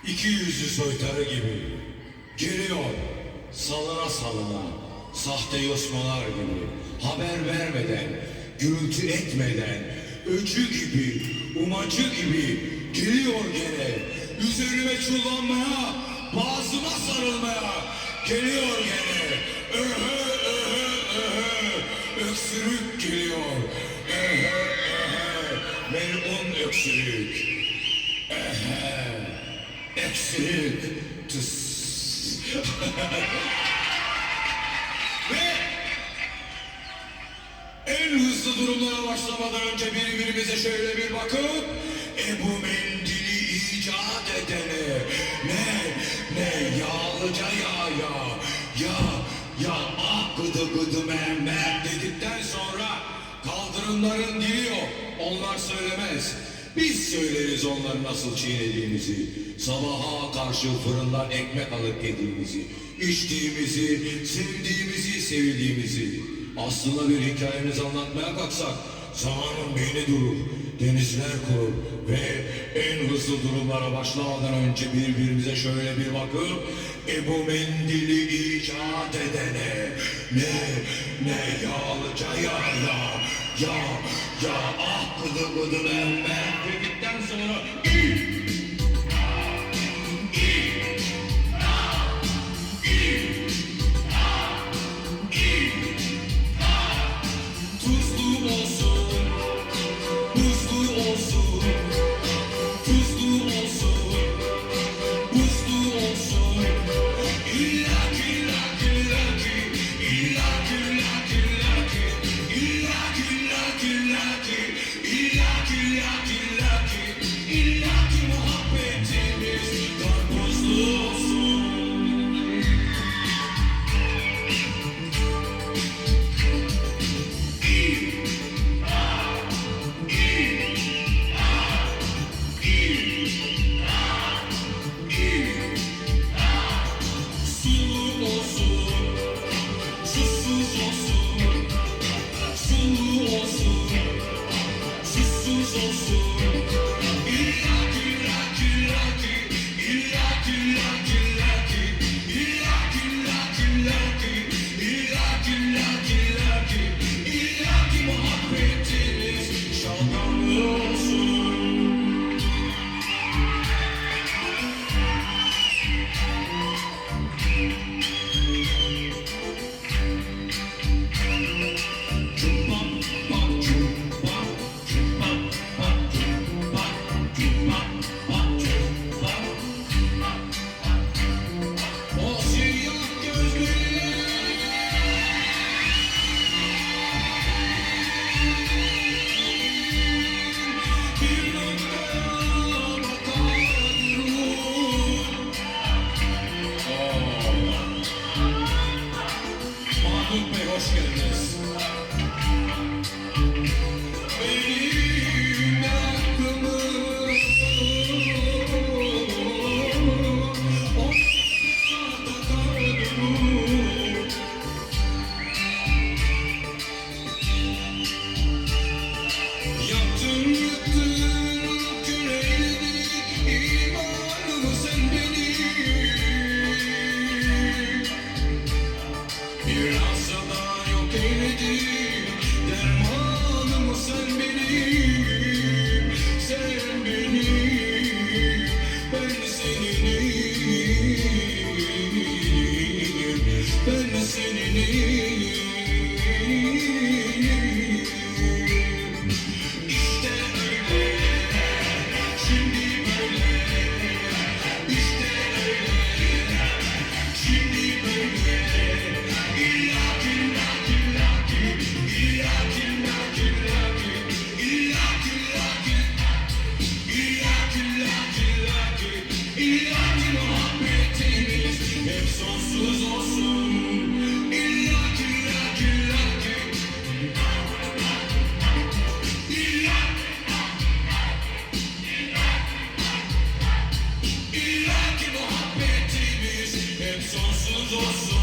İki yüzlü soytarı gibi geliyor salına salına, sahte yosmalar gibi, haber vermeden, gürültü etmeden, öcü gibi, umacı gibi geliyor gene. Üzerime çullanmaya, boğazıma sarılmaya geliyor gene. Öhö öhö öhö, öksürük geliyor. Öhö öhö, melun öksürük. Öhö, öksürük. Tıs. Ve en hızlı durumlara başlamadan önce birbirimize şöyle bir bakıp Ebu Mendil'i icat edene ne yağlıca ya ah gıdı gıdı mermer dedikten sonra kaldırımların dili yok, onlar söylemez. Biz söyleriz onları nasıl çiğnediğimizi, sabaha karşı fırından ekmek alıp yediğimizi, içtiğimizi, sevdiğimizi, sevildiğimizi. Aslında bir hikayemizi anlatmaya kalksak, zamanın beyni durur, denizler kurur ve en hızlı durumlara başlamadan önce birbirimize şöyle bir bakıp Ebu Mendil'i icat edene ne yağlıca ya ah gıdı gıdı mermer dedikten sonra tuzlu olsun, buzlu olsun, tuzlu olsun, buzlu olsun, illaki muhabbetimiz karpuzlu olsun. Sulu olsun, susuz olsun, sulu olsun, susuz olsun. İllaki muhabbetiniz şalgamlı olsun. O siyah gözleri bir noktaya bakar durur. Mahmut Bey hoş geldiniz. Benim aklımı ona takar durur. Yaktın yıktın küleyledin imanımı sen benim. Bir asada yok eyledin dermanımı sen benim. Sen benim, ben seninim, ben seninim. İşte öyle, şimdi böyle, işte öyle, şimdi böyle. İllaki muhabbetimiz hep sonsuz olsun. İllaki muhabbetimiz hep sonsuz olsun.